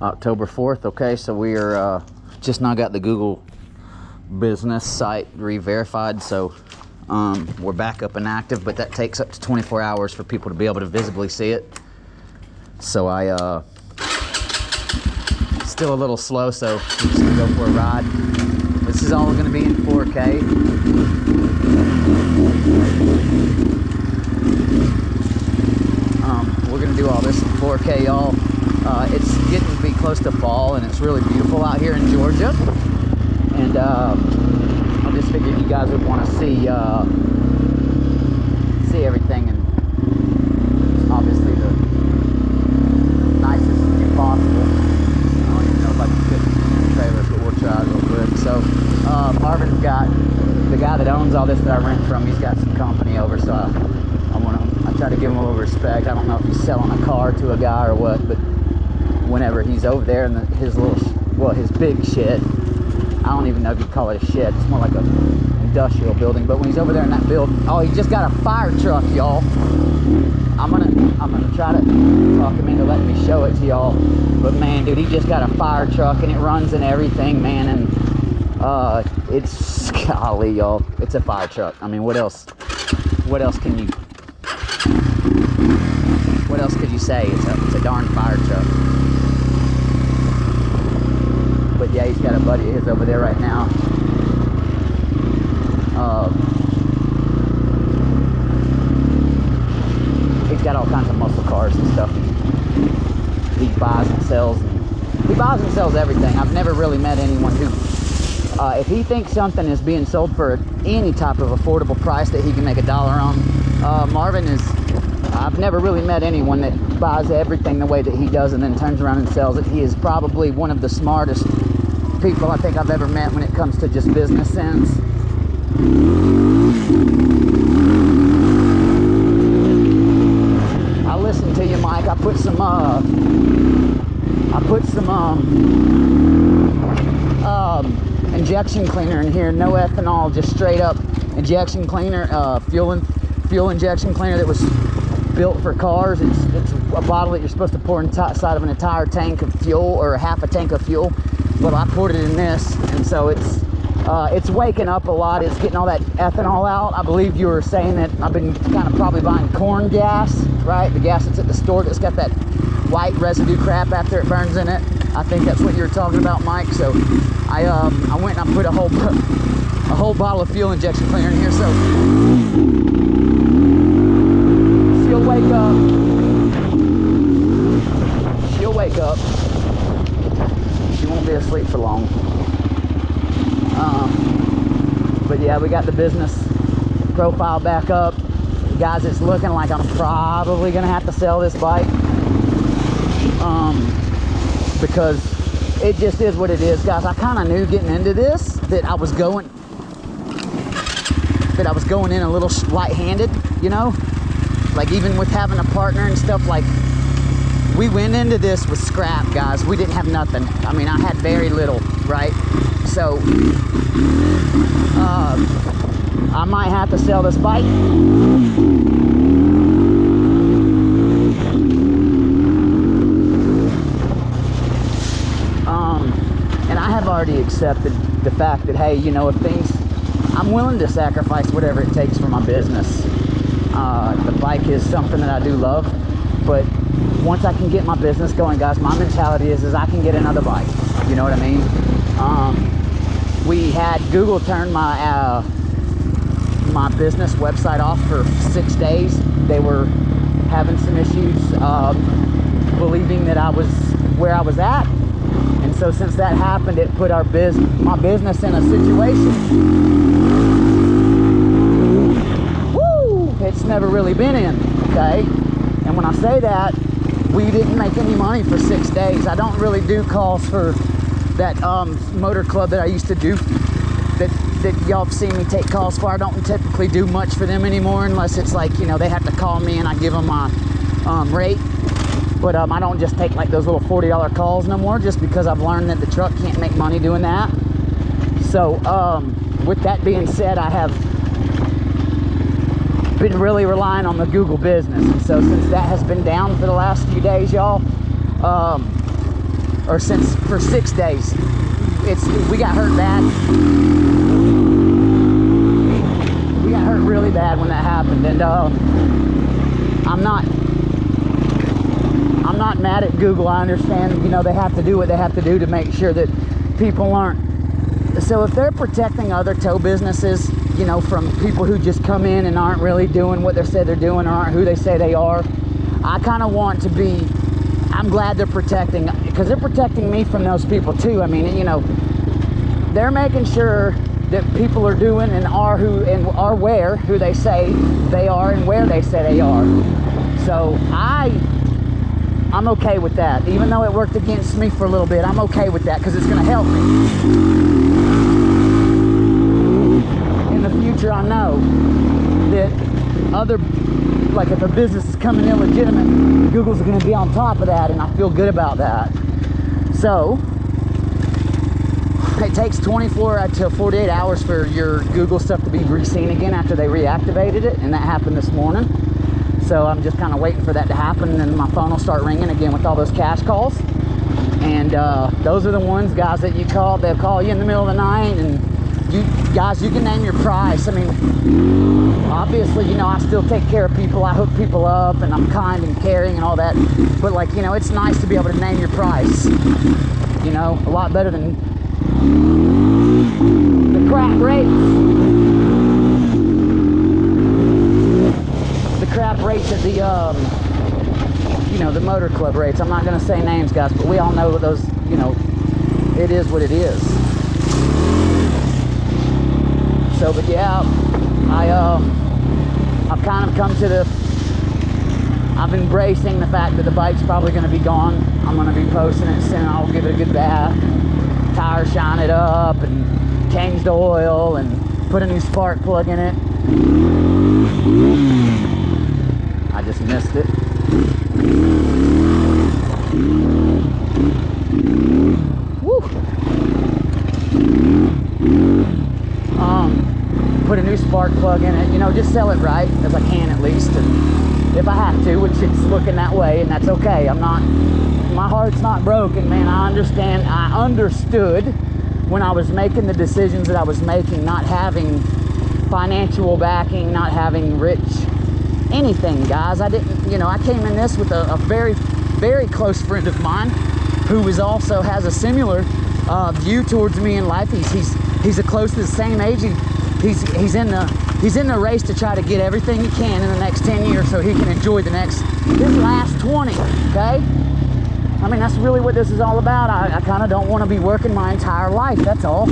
October 4th. Okay, so we are just now got the Google business site re-verified, so we're back up and active, but that takes up to 24 hours for people to be able to visibly see it. So I still a little slow, so we're just gonna go for a ride. This is all gonna be in 4K. We're gonna do all this in 4K, y'all. It's getting to be close to fall, and it's really beautiful out here in Georgia. And I just figured you guys would want to see everything, and obviously the nicest view possible. I don't even know if I can fit in the trailer, but we'll try it real quick. So Marvin's got the guy that owns all this that I rent from. He's got some company over, so I try to give him a little respect. I don't know if he's selling a car to a guy or what, but whenever he's over there in his big shed, I don't even know if you call it a shed, it's more like a industrial building, but when he's over there in that building, oh, he just got a fire truck, y'all. I'm gonna try to talk him into letting me show it to y'all, but man, dude, he just got a fire truck and it runs and everything, man, and it's, golly, y'all, it's a fire truck. I mean, what else could you say? It's a darn fire truck. But yeah, he's got a buddy of his over there right now. He's got all kinds of muscle cars and stuff. He buys and sells. He buys and sells everything. I've never really met anyone who, if he thinks something is being sold for any type of affordable price that he can make $1 on, Marvin is, I've never really met anyone that buys everything the way that he does and then turns around and sells it. He is probably one of the smartest people I think I've ever met when it comes to just business sense. I listened to you, Mike. I put some injection cleaner in here, no ethanol, just straight up injection cleaner, fuel injection cleaner that was built for cars. It's a bottle that you're supposed to pour inside of an entire tank of fuel, or half a tank of fuel. Well, I poured it in this, and so it's waking up a lot. It's getting all that ethanol out. I believe you were saying that I've been kind of probably buying corn gas, right? The gas that's at the store that's got that white residue crap after it burns in it. I think that's what you were talking about, Mike. So I went and I put a whole bottle of fuel injection cleaner in here. So she'll wake up. She won't be asleep for long. But yeah, we got the business profile back up. Guys, it's looking like I'm probably gonna have to sell this bike, because it just is what it is, guys. I kind of knew getting into this that I was going in a little light-handed, you know, like even with having a partner and stuff. Like, we went into this with scrap, guys. We didn't have nothing. I mean, I had very little, right? So I might have to sell this bike. And I have already accepted the fact that, hey, you know, if things, I'm willing to sacrifice whatever it takes for my business. The bike is something that I do love, but once I can get my business going, guys, my mentality is I can get another bike. You know what I mean? We had Google turn my my business website off for 6 days. They were having some issues believing that I was where I was at, and so since that happened, it put my business in a situation it's never really been in. Okay, and when I say that, we didn't make any money for 6 days. I don't really do calls for that motor club that I used to do, that y'all have seen me take calls for. I don't typically do much for them anymore, unless it's like, you know, they have to call me and I give them my rate. But I don't just take like those little $40 calls no more, just because I've learned that the truck can't make money doing that. So with that being said, I have been really relying on the Google business. And so since that has been down for the last few days, y'all, or for 6 days, we got hurt bad. We got hurt really bad when that happened. And I'm not mad at Google. I understand, you know, they have to do what they have to do to make sure that people aren't. So if they're protecting other tow businesses, you know, from people who just come in and aren't really doing what they say they're doing or aren't who they say they are, I kind of want to be, I'm glad they're protecting, because they're protecting me from those people too. I mean, you know, they're making sure that people are doing and are who they say they are and where they say they are. So I'm okay with that. Even though it worked against me for a little bit, I'm okay with that because it's going to help me. In the future, I know that like if a business is coming illegitimate, Google's going to be on top of that, and I feel good about that. So it takes 24 to 48 hours for your Google stuff to be re-seen again after they reactivated it, and that happened this morning. So I'm just kind of waiting for that to happen, and then my phone will start ringing again with all those cash calls. And those are the ones, guys, that you call. They'll call you in the middle of the night, and you can name your price. I mean, obviously, you know, I still take care of people. I hook people up, and I'm kind and caring and all that. But, like, you know, it's nice to be able to name your price. You know, a lot better than the crap rates. Crap rates at the you know, the motor club rates. I'm not going to say names, guys, but we all know what those, you know, it is what it is. So, but yeah, I've kind of come to I'm embracing the fact that the bike's probably going to be gone. I'm going to be posting it soon. I'll give it a good bath, tire shine it up, and change the oil, and put a new spark plug in it. I just missed it. Woo. Put a new spark plug in it. You know, just sell it right as I can at least. And if I have to, which it's looking that way, and that's okay. My heart's not broken, man. I understand. I understood when I was making the decisions that I was making, not having financial backing, not having rich anything, guys. I didn't, you know, I came in this with a very, very close friend of mine who also has a similar view towards me in life. He's close to the same age. He's in the race to try to get everything he can in the next 10 years so he can enjoy his last 20. Okay, I mean, that's really what this is all about. I kind of don't want to be working my entire life. That's all.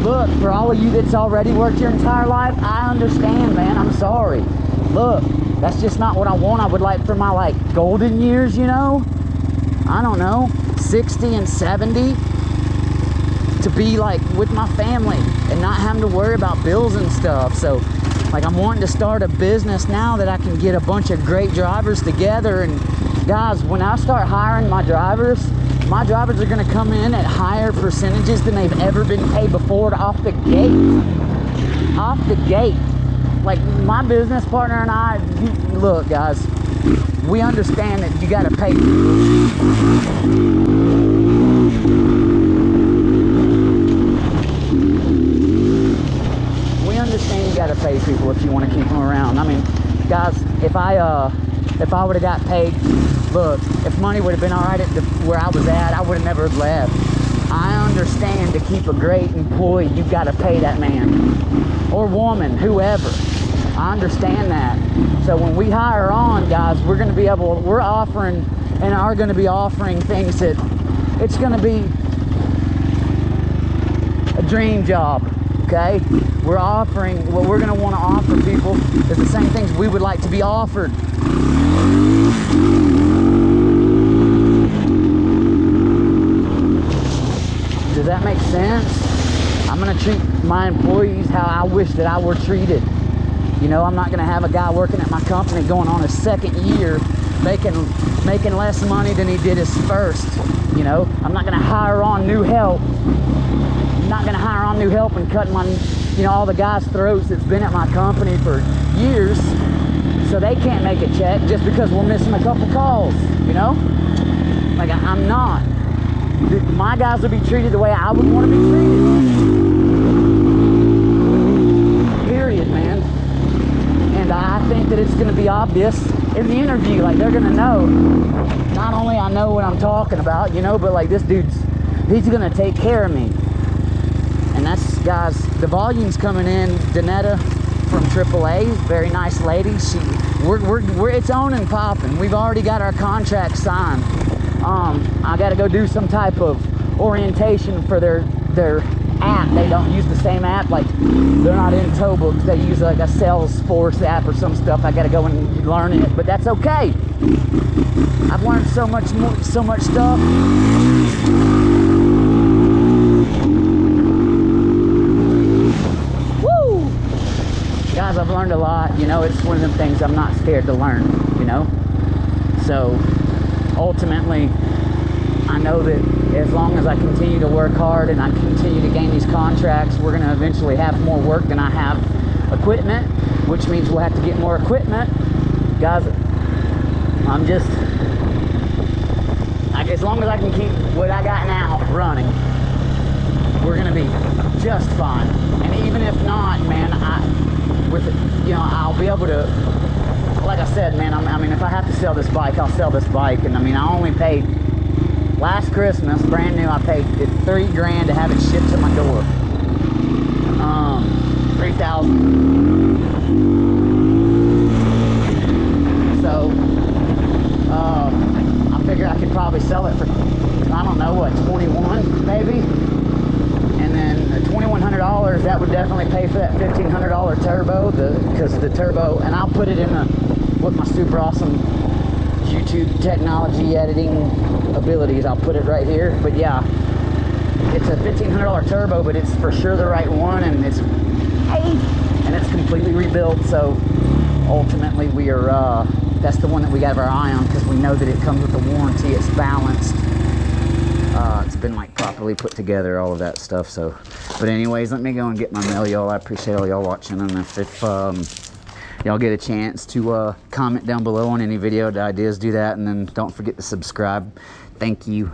Look, for all of you that's already worked your entire life, I understand, man. I'm sorry. Look, that's just not what I want. I would like for my, like, golden years, you know? I don't know, 60 and 70 to be, like, with my family and not having to worry about bills and stuff. So, like, I'm wanting to start a business now that I can get a bunch of great drivers together. And, guys, when I start hiring my drivers are going to come in at higher percentages than they've ever been paid before off the gate. Off the gate. Like, my business partner and I, look, guys, we understand that you got to pay people. We understand you got to pay people if you want to keep them around. I mean, guys, if I would have got paid, look, if money would have been all right at where I was at, I would have never left. I understand to keep a great employee, you've got to pay that man or woman, whoever. I understand that. So when we hire on, guys, we're offering and are going to be offering things that it's going to be a dream job, okay? We're offering, what we're going to want to offer people is the same things we would like to be offered. Does that make sense? I'm going to treat my employees how I wish that I were treated. You know, I'm not going to have a guy working at my company going on his second year making less money than he did his first. You know, I'm not going to hire on new help I'm not gonna hire on new help and cut my, you know, all the guys' throats that's been at my company for years, so they can't make a check just because we're missing a couple calls, you know? Like, I'm not. My guys will be treated the way I would want to be treated. Period, man. And I think that it's going to be obvious in the interview. Like, they're going to know. Not only I know what I'm talking about, you know, but like, this dude's, he's going to take care of me. And that's, guys, the volume's coming in. Danetta from AAA, very nice lady. We're it's on and popping. We've already got our contract signed. I got to go do some type of orientation for their app. They don't use the same app. Like, they're not in tow books. They use like a Salesforce app or some stuff. I got to go and learn it, but that's okay. I've learned so much more, so much stuff. Woo! Guys, I've learned a lot. You know, it's one of them things I'm not scared to learn, you know? So, ultimately, I know that as long as I continue to work hard and I continue to gain these contracts, we're going to eventually have more work than I have equipment, which means we'll have to get more equipment. Guys, I'm just, as long as I can keep what I got now running, we're going to be just fine. And even if not, man, I'll be able to, like I said, man, I mean, if I have to sell this bike, I'll sell this bike. And I mean, I only paid, last Christmas, brand new, I paid $3 grand to have it shipped to my door. $3,000. So, I figure I could probably sell it for, I don't know, what, 21 maybe? And then the $2,100, that would definitely pay for that $1,500 turbo, because the turbo, and I'll put it in with my super awesome YouTube technology editing abilities, I'll put it right here. But yeah, it's a $1,500 turbo, but it's for sure the right one, and it's completely rebuilt. So ultimately, we are that's the one that we got our eye on, because we know that it comes with a warranty. It's balanced. It's been like properly put together, all of that stuff. So, but anyways, let me go and get my mail, y'all. I appreciate all y'all watching, and if y'all get a chance to comment down below on any video ideas, do that, and then don't forget to subscribe. Thank you.